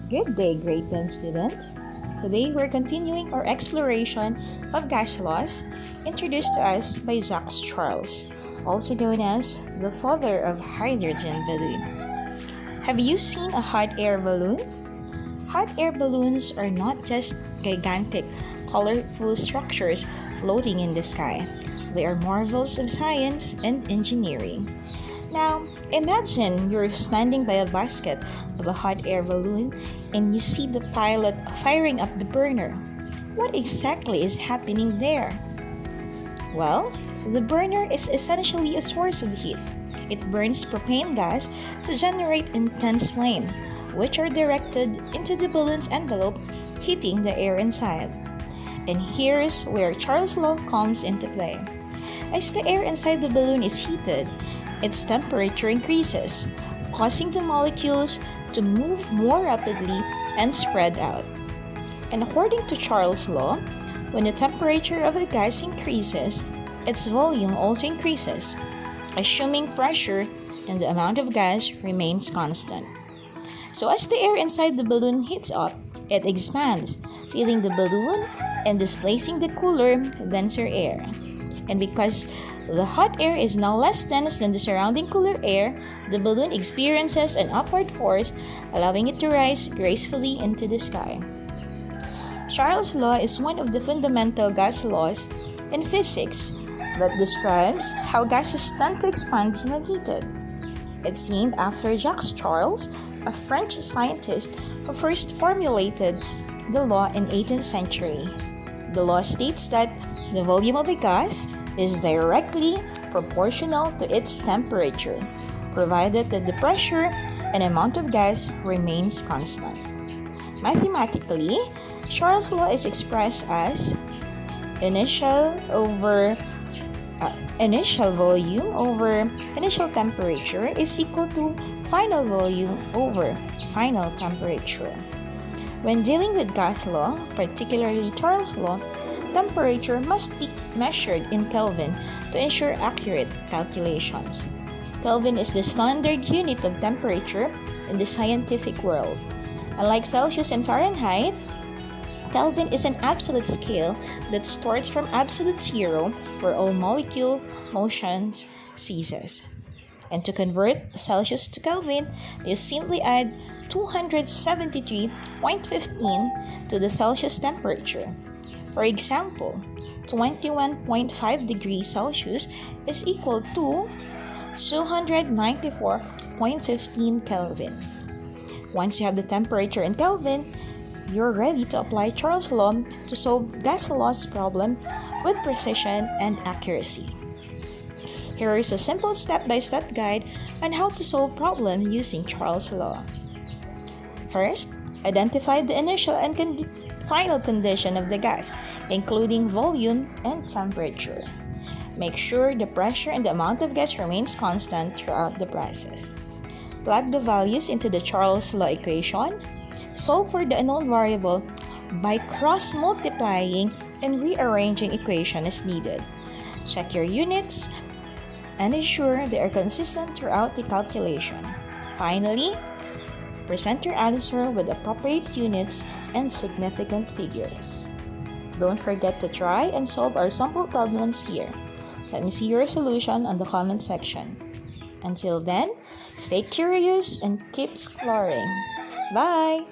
Good day, grade 10 students. Today we're continuing our exploration of gas laws introduced to us by Jacques Charles, also known as the father of hydrogen balloon. Have you seen a hot air balloon? Hot air balloons are not just gigantic, colorful structures floating in the sky. They are marvels of science and engineering. Now, imagine you're standing by a basket of a hot air balloon and you see the pilot firing up the burner. What exactly is happening there? Well, the burner is essentially a source of heat. It burns propane gas to generate intense flame, which are directed into the balloon's envelope, heating the air inside. And here's where Charles' law comes into play. As the air inside the balloon is heated, its temperature increases, causing the molecules to move more rapidly and spread out. And according to Charles' law, when the temperature of a gas increases, its volume also increases, assuming pressure and the amount of gas remains constant. So as the air inside the balloon heats up, it expands, filling the balloon and displacing the cooler, denser air. And because the hot air is now less dense than the surrounding cooler air, the balloon experiences an upward force, allowing it to rise gracefully into the sky. Charles' law is one of the fundamental gas laws in physics that describes how gases tend to expand when heated. It's named after Jacques Charles, a French scientist who first formulated the law in 18th century. The law states that the volume of a gas is directly proportional to its temperature, provided that the pressure and amount of gas remains constant. Mathematically, Charles' law is expressed as initial volume over initial temperature is equal to final volume over final temperature. When dealing with gas law, particularly Charles' law, temperature must be measured in Kelvin to ensure accurate calculations. Kelvin is the standard unit of temperature in the scientific world. Unlike Celsius and Fahrenheit, Kelvin is an absolute scale that starts from absolute zero, where all molecule motion ceases. And to convert Celsius to Kelvin, you simply add 273.15 to the Celsius temperature. For example, 21.5 degrees Celsius is equal to 294.15 Kelvin. Once you have the temperature in Kelvin, you're ready to apply Charles' law to solve gas law's problem with precision and accuracy. Here is a simple step-by-step guide on how to solve problem using Charles' law. First, identify the initial and final condition of the gas, including volume and temperature. Make sure the pressure and the amount of gas remains constant throughout the process. Plug the values into the Charles' law equation. Solve for the unknown variable by cross-multiplying and rearranging equation as needed. Check your units and ensure they are consistent throughout the calculation. Finally, present your answer with appropriate units and significant figures. Don't forget to try and solve our sample problems here. Let me see your solution on the comment section. Until then, stay curious and keep exploring. Bye!